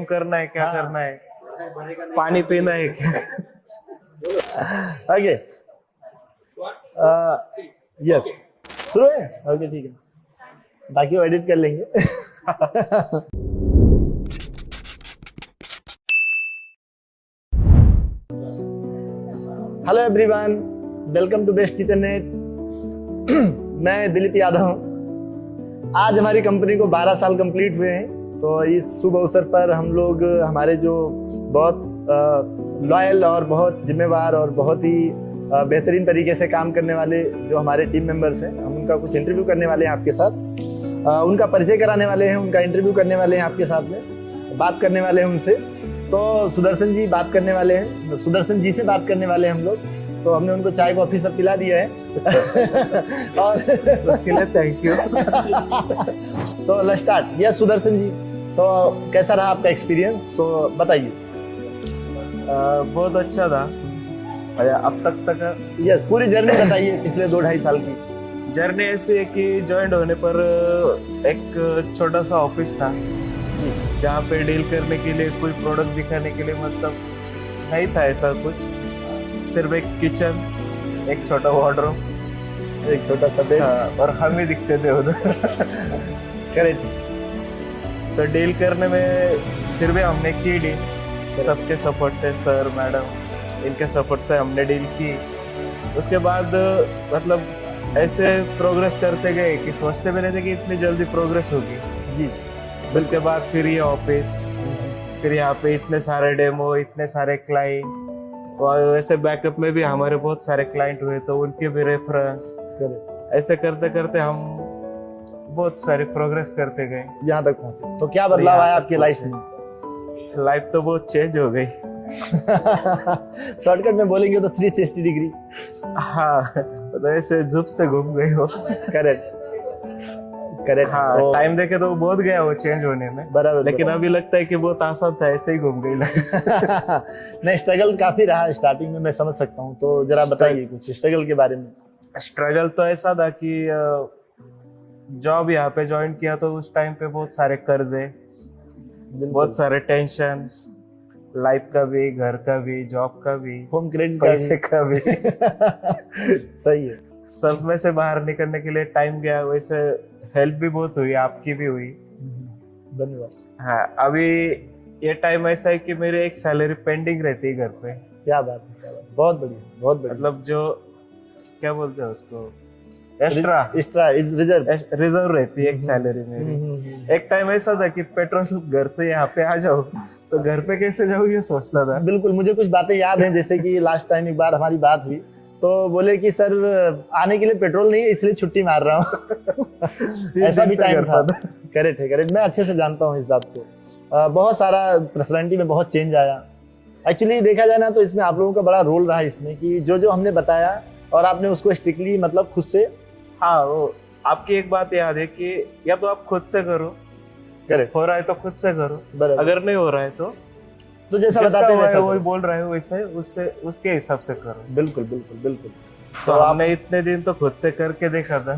करना है, क्या करना है, पानी पीना है क्या? ओके, यस, शुरू है। ओके ठीक है, बाकी वो एडिट कर लेंगे। Hello everyone, welcome to Best Kitchen Net. मैं दिलीप यादव हूँ। आज हमारी कंपनी को 12 साल कंप्लीट हुए हैं, तो इस शुभ अवसर पर हम लोग हमारे जो बहुत लॉयल और बहुत जिम्मेवार और बहुत ही बेहतरीन तरीके से काम करने वाले जो हमारे टीम मेंबर्स हैं, हम उनका कुछ इंटरव्यू करने वाले हैं आपके साथ। उनका परिचय कराने वाले हैं, उनका इंटरव्यू करने वाले हैं आपके साथ में, बात करने वाले हैं उनसे। तो सुदर्शन जी बात करने वाले हैं, सुदर्शन जी से बात करने वाले हैं हम लोग। तो हमने उनको चाय कॉफी सब पिला दिया है। और उसके लिए थैंक यू। तो let's start. Yes Sudarshan ji, तो कैसा रहा आपका एक्सपीरियंस, तो बताइए। बहुत अच्छा था अब तक। यस, पूरी जर्नी बताइए पिछले 2-2.5 साल की। जर्नी ऐसी है कि ज्वाइन होने पर एक छोटा सा ऑफिस था जहाँ पे डील करने के लिए, कोई प्रोडक्ट दिखाने के लिए मतलब नहीं था ऐसा कुछ, सिर्फ एक किचन, एक छोटा वार्डरोब, एक छोटा सा बेड, और हम ही दिखते थे उधर। करेक्ट। तो डील करने में फिर भी हमने की डील, सबके सपोर्ट से, सर मैडम इनके सपोर्ट से हमने डील की। उसके बाद मतलब ऐसे प्रोग्रेस करते गए कि सोचते भी नहीं थे कि इतनी जल्दी प्रोग्रेस होगी जी। उसके बाद फिर ये ऑफिस, फिर यहाँ पे इतने सारे डेमो, इतने सारे क्लाइंट, और वैसे बैकअप में भी हमारे बहुत सारे क्लाइंट हुए, तो उनके भी रेफरेंस, ऐसे करते करते हम बहुत सारी प्रोग्रेस करते गए, यहाँ तक पहुंचे। तो क्या बदलाव आया आपकी लाइफ में? लाइफ तो बहुत चेंज हो गई। शॉर्टकट में बोलेंगे तो 360 डिग्री। हाँ, तो ऐसे जुब से घूम गई हो। Correct correct. हाँ, तो टाइम देखे तो बहुत गया वो चेंज होने में, बराबर, लेकिन अभी लगता है कि बहुत आसान था, ऐसे ही घूम गई। नहीं, स्ट्रगल काफी रहा स्टार्टिंग में, मैं समझ सकता हूँ। तो जरा बताइए कुछ स्ट्रगल के बारे में। स्ट्रगल तो ऐसा था कि जॉब यहाँ पे ज्वाइन किया तो उस टाइम पे बहुत सारे कर्जे, बहुत सारे टेंशन, लाइफ का भी, घर का भी, जॉब का भी, होम क्रेडिट पैसे का भी। सही है। सब में से बाहर निकलने के लिए टाइम गया। वैसे हेल्प भी बहुत हुई, आपकी भी हुई, धन्यवाद। हाँ। अभी ये टाइम ऐसा है कि मेरी एक सैलरी पेंडिंग रहती है घर पे। क्या बात है, क्या बात है। बहुत बढ़िया, बहुत बढ़िया। मतलब जो क्या बोलते हैं उसको, एक्स्ट्रा रिजर्व रहती है एक सैलरी मेरी। एक टाइम ऐसा था कि पेट्रोल घर से यहाँ पे आ जाओ तो घर पे कैसे जाऊँ ये सोचता था। बिल्कुल, मुझे कुछ बातें याद हैं, जैसे कि लास्ट टाइम एक बार हमारी बात हुई तो बोले कि सर आने के लिए पेट्रोल नहीं है इसलिए छुट्टी मार रहा हूँ। ऐसा भी टाइम था। करेक्ट है, करेक्ट। मैं अच्छे से जानता हूँ इस बात को। बहुत सारा पर्सनालिटी में बहुत चेंज आया। एक्चुअली देखा जाए ना तो इसमें आप लोगों का बड़ा रोल रहा है इसमें, कि जो हमने बताया और आपने उसको स्ट्रिक्टली मतलब खुद से। हाँ, वो आपकी एक बात याद है कि या तो आप खुद से करो, करेक्ट, हो रहा है तो खुद से करो, अगर नहीं हो रहा है तो जैसा बताते हैं वैसा वही बोल रहा है वैसे उससे उसके हिसाब से करो। बिल्कुल बिल्कुल बिल्कुल। तो हमने इतने दिन तो खुद से करके देखा था।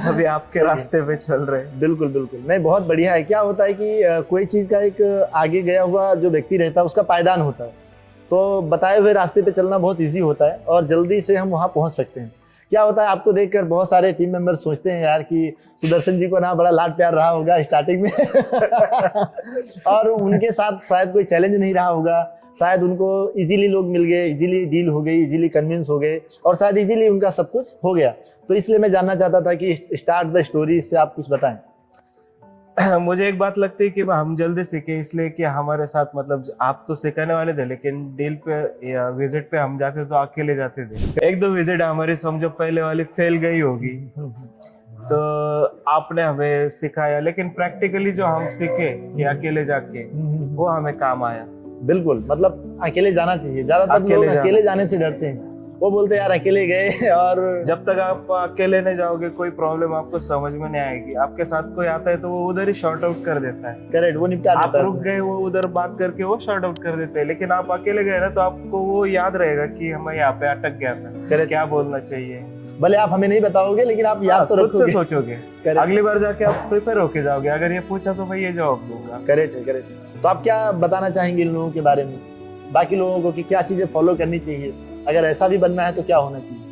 अभी आपके रास्ते पे चल रहे हैं। बिल्कुल बिल्कुल। नहीं, बहुत बढ़िया है। क्या होता है कि कोई चीज का एक आगे गया हुआ जो व्यक्ति रहता है उसका पायदान होता है, तो बताए हुए रास्ते पे चलना बहुत ईजी होता है और जल्दी से हम वहाँ पहुँच सकते हैं। क्या होता है, आपको देखकर बहुत सारे टीम मेंबर सोचते हैं यार कि सुदर्शन जी को ना बड़ा लाड प्यार रहा होगा स्टार्टिंग में। और उनके साथ शायद कोई चैलेंज नहीं रहा होगा, शायद उनको इजीली लोग मिल गए, इजीली डील हो गई, इजीली कन्विंस हो गए और शायद इजीली उनका सब कुछ हो गया। तो इसलिए मैं जानना चाहता था कि स्टार्ट द स्टोरी से आप कुछ बताएं। मुझे एक बात लगती है कि हम जल्दी सीखे, इसलिए कि हमारे साथ मतलब आप तो सिखाने वाले थे, लेकिन डील पे या विजिट पे हम जाते तो अकेले जाते थे। 1-2 विजिट हमारी समझो पहले वाली फेल गई होगी, तो आपने हमें सिखाया, लेकिन प्रैक्टिकली जो हम सीखे कि अकेले जाके, वो हमें काम आया। बिल्कुल, मतलब अकेले जाना चाहिए। ज्यादातर लोग अकेले जाने से डरते हैं, वो बोलते यार अकेले गए, और जब तक आप अकेले नहीं जाओगे कोई प्रॉब्लम आपको समझ में नहीं आएगी। आपके साथ कोई आता है तो वो उधर ही शॉर्ट आउट कर देता है। करेक्ट, वो निपटा देता है। आप रुक गए, वो उधर बात करके वो शॉर्ट आउट कर देते हैं, लेकिन आप अकेले गए ना तो आपको वो याद रहेगा कि हमें यहाँ पे अटक गया था, क्या बोलना चाहिए, भले आप हमें नहीं बताओगे लेकिन आप याद तो खुद से रखोगे। सोचोगे, Correct. अगली बार जाके आप प्रिपेयर होके जाओगे, अगर ये पूछा तो भाई ये जवाब दूंगा। करेक्ट है, करेक्ट है। तो आप क्या बताना चाहेंगे इन लोगों के बारे में, बाकी लोगों को, कि क्या चीजें फॉलो करनी चाहिए, अगर ऐसा भी बनना है तो क्या होना चाहिए?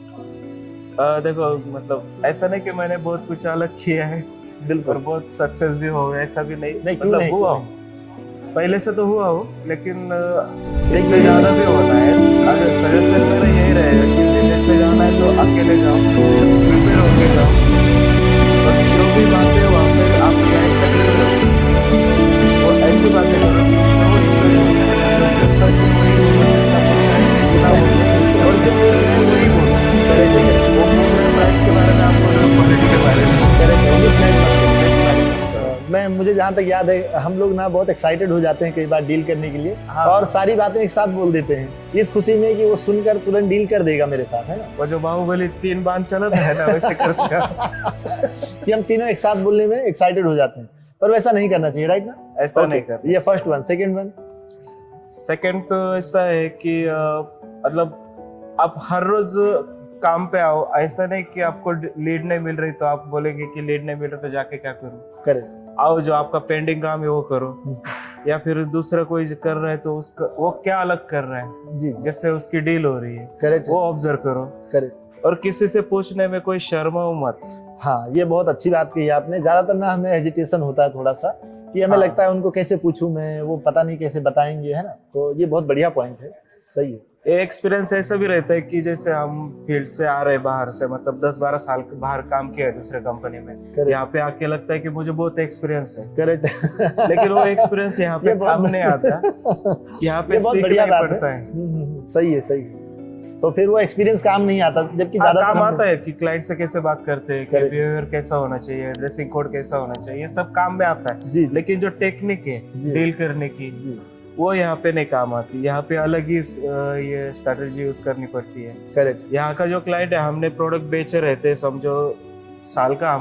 देखो मतलब ऐसा नहीं कि मैंने बहुत कुछ अलग किया है और बिल्कुल बहुत सक्सेस भी हो, ऐसा भी नहीं, नहीं, क्यों मतलब नहीं, हुआ क्यों हूँ, पहले से तो हुआ हो, लेकिन इससे ज्यादा भी होना है। अगर सजेशन मेरा यही रहेगा कि विजिट पे जाना है तो अकेले जाओ, प्रिपेयर होके जाओ, और जो भी बातें वहाँ पे आप क्लाइंट से करो वो ऐसी बातें करो जिससे वो impress हो जाए। जो सच है वही बोलो, जितना पूछा है और जो पूछा है वही बोलो। वो पूछ रहे प्राइस के बारे में, आप बोल रहे हो क्वालिटी के बारे में। मुझे जहाँ तक याद है हम लोग ना बहुत एक्साइटेड हो जाते हैं कई बार डील करने के लिए, हाँ। और सारी बातें एक साथ बोल देते हैं इस खुशी में कि वो सुनकर तुरंत डील कर देगा मेरे साथ, है ना। वो जो बाहुबली 3 बांध चलता है ना, वैसे करते हैं। कि हम तीनों एक साथ बोलने में एक्साइटेड हो जाते हैं, पर वैसा नहीं करना चाहिए, राइट ना। ऐसा Okay, नहीं करना। ये first one. Second one, second तो ऐसा है कि मतलब आप हर रोज काम पे आओ, ऐसा नहीं कि आपको लीड नहीं मिल रही तो आप बोलेंगे कि लीड नहीं मिल रहा तो जाके क्या करूं। करेक्ट। आओ, जो आपका पेंडिंग काम है वो करो, या फिर दूसरा कोई कर रहा है तो उसका वो क्या अलग कर रहा है, जी, जिससे उसकी डील हो रही है, करेक्ट, वो ऑब्जर्व करो। करेक्ट। और किसी से पूछने में कोई शर्माओ मत। हाँ, ये बहुत अच्छी बात कही आपने। ज्यादातर ना हमें हेजिटेशन होता है थोड़ा सा, कि हमें हाँ। लगता है उनको कैसे पूछूं मैं, वो पता नहीं कैसे बताएंगे, है ना। तो ये बहुत बढ़िया पॉइंट है, सही है। ये एक्सपीरियंस ऐसा भी रहता है कि जैसे हम फील्ड से आ रहे हैं बाहर से, मतलब 10-12 साल बाहर काम किया है दूसरे कंपनी में, यहाँ पे आके लगता है कि मुझे बहुत एक्सपीरियंस है, करेक्ट। लेकिन वो एक्सपीरियंस यहाँ पे काम नहीं आता, यहाँ पे बहुत सीखना बढ़िया ही बात पड़ता है। सही है, सही है। तो फिर वो एक्सपीरियंस काम नहीं आता, जबकि हाँ, ज्यादा काम आता है कि क्लाइंट से कैसे बात करते हैं, कि Correct. बिहेवियर कैसा होना चाहिए, ड्रेसिंग कोड कैसा होना चाहिए, ये सब काम में आता है। जी, लेकिन जो टेक्निक है जी। डील करने की, जी, वो यहाँ पे नहीं काम आती। यहाँ पे अलग ही ये स्ट्रेटेजी यूज करनी पड़ती है। करेक्ट। यहाँ का जो क्लाइंट है, हमने प्रोडक्ट बेचे रहते हैं, समझो साल का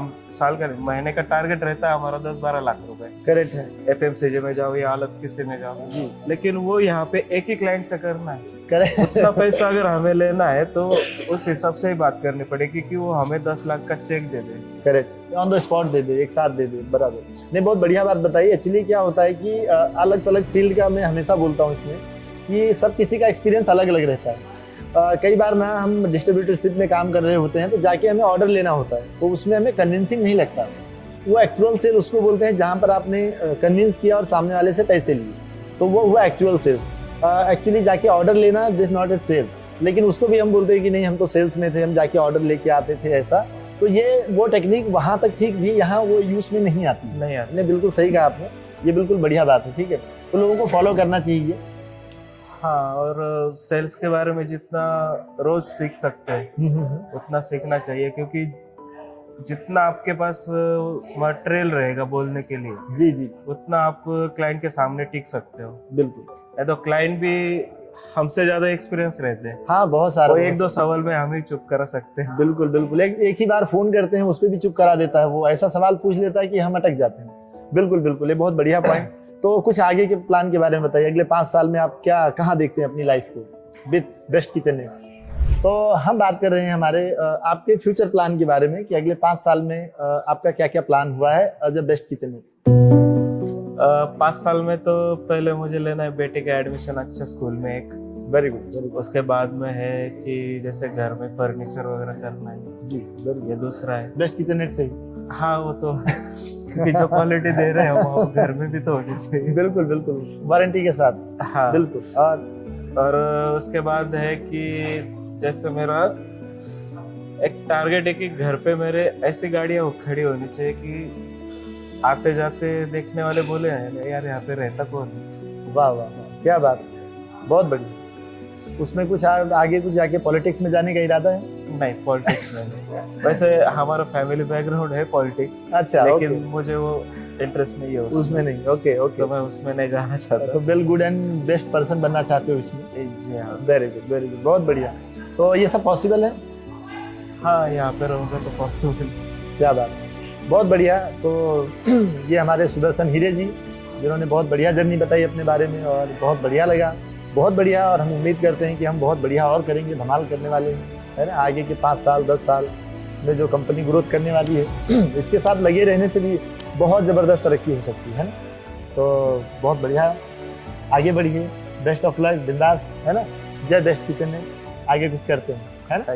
नहीं, महीने का टारगेट रहता है हमारा 10-12 लाख रुपए। करेक्ट है। FMCG में जाओ या अलग किसी में जाओ, जी, लेकिन वो यहाँ पे एक ही क्लाइंट से करना है। करेक्ट। उतना पैसा अगर हमें लेना है तो उस हिसाब से ही बात करनी पड़ेगी कि वो हमें 10 लाख का चेक दे दे। करेक्ट, ऑन द स्पॉट दे दे, एक साथ दे दे, बराबर। नहीं, बहुत बढ़िया बात बताई। एक्चुअली क्या होता है कि अलग अलग फील्ड का, मैं हमेशा बोलता हूँ इसमें, कि सब किसी का एक्सपीरियंस अलग अलग रहता है। कई बार ना हम डिस्ट्रीब्यूटरशिप में काम कर रहे होते हैं, तो जाके हमें ऑर्डर लेना होता है, तो उसमें हमें कन्विंसिंग नहीं लगता। वो एक्चुअल सेल उसको बोलते हैं जहाँ पर आपने कन्विंस किया और सामने वाले से पैसे लिए, तो वो हुआ एक्चुअल सेल्स। एक्चुअली जाके ऑर्डर लेना, दिस नॉट इट सेल्स, लेकिन उसको भी हम बोलते हैं कि नहीं, हम तो सेल्स में थे, हम जाके ऑर्डर लेके आते थे, ऐसा। तो ये वो टेक्निक वहाँ तक ठीक थी, यहाँ वो यूज में नहीं आती। नहीं यार, आपने बिल्कुल सही कहा आपने, ये बिल्कुल बढ़िया बात है, ठीक है। तो लोगों को फॉलो करना चाहिए। हाँ, और सेल्स के बारे में जितना रोज सीख सकते हैं उतना सीखना चाहिए, क्योंकि जितना आपके पास मटेरियल रहेगा बोलने के लिए, जी, जी, उतना आप क्लाइंट के सामने टिक सकते हो। बिल्कुल। या तो क्लाइंट भी हमसे ज्यादा एक्सपीरियंस रहते हैं, हाँ, बहुत सारा। वो 1-2 सवाल में हम ही चुप करा सकते हैं। बिल्कुल, बिल्कुल। एक ही बार फोन करते हैं, उस पर भी चुप करा देता है, वो ऐसा सवाल पूछ लेता है कि हम अटक जाते हैं। बिल्कुल, बिल्कुल, ये बहुत बढ़िया पॉइंट। तो कुछ आगे के प्लान के बारे में बताइए, अगले 5 साल में आप कहाँ देखते हैं अपनी लाइफ को विद बेस्ट किचन नेट? तो हम बात कर रहे हैं हमारे आपके फ्यूचर प्लान के बारे में, कि अगले 5 साल में आपका क्या क्या प्लान हुआ है as a Best Kitchen Net? 5 साल में तो पहले मुझे लेना है बेटे का एडमिशन अच्छे स्कूल में एक। Very good, very good. उसके बाद में है कि जैसे घर में फर्नीचर वगैरह करना है जी, वेरी ये दूसरा है। बेस्ट किचन नेट से ही। हाँ, वो तो क्योंकि जो क्वालिटी दे रहे हैं वो घर में भी तो होनी चाहिए। बिल्कुल, बिल्कुल, वारंटी के साथ। हाँ, बिल्कुल। और उसके बाद है कि जैसे मेरा एक टारगेट है कि घर पे मेरे ऐसी गाड़ियां खड़ी होनी चाहिए कि आते जाते देखने वाले बोले यार यहाँ पे रहता कौन है। वाह, वाह, वाह, क्या बात, बहुत बढ़िया। उसमें कुछ आगे कुछ जाके पॉलिटिक्स में जाने का इरादा है? नहीं, पॉलिटिक्स में नहीं। वैसे हमारा फैमिली बैकग्राउंड है पॉलिटिक्स, अच्छा, लेकिन ओके। मुझे वो इंटरेस्ट नहीं है उसमें नहीं, ओके, ओके। तो मैं उसमें नहीं जाना चाहता। तो well good and best person बनना चाहते हो इसमें? जी हाँ। वेरी गुड, वेरी गुड, बहुत बढ़िया। तो ये सब पॉसिबल है? हाँ, यहाँ पे रहूँगा तो पॉसिबल। क्या बात है, बहुत बढ़िया। तो ये हमारे सुदर्शन हीरे जी, जिन्होंने बहुत बढ़िया जर्नी बताई अपने बारे में, और बहुत बढ़िया लगा, बहुत बढ़िया। और हम उम्मीद करते हैं कि हम बहुत बढ़िया और करेंगे, धमाल करने वाले हैं। है ना। आगे के 5 साल 10 साल में जो कंपनी ग्रोथ करने वाली है इसके साथ लगे रहने से भी बहुत ज़बरदस्त तरक्की हो सकती है ना। तो बहुत बढ़िया, आगे बढ़िए, बेस्ट ऑफ लक, बिंदास, है ना। जय बेस्ट किचन में आगे कुछ करते हैं, है ना।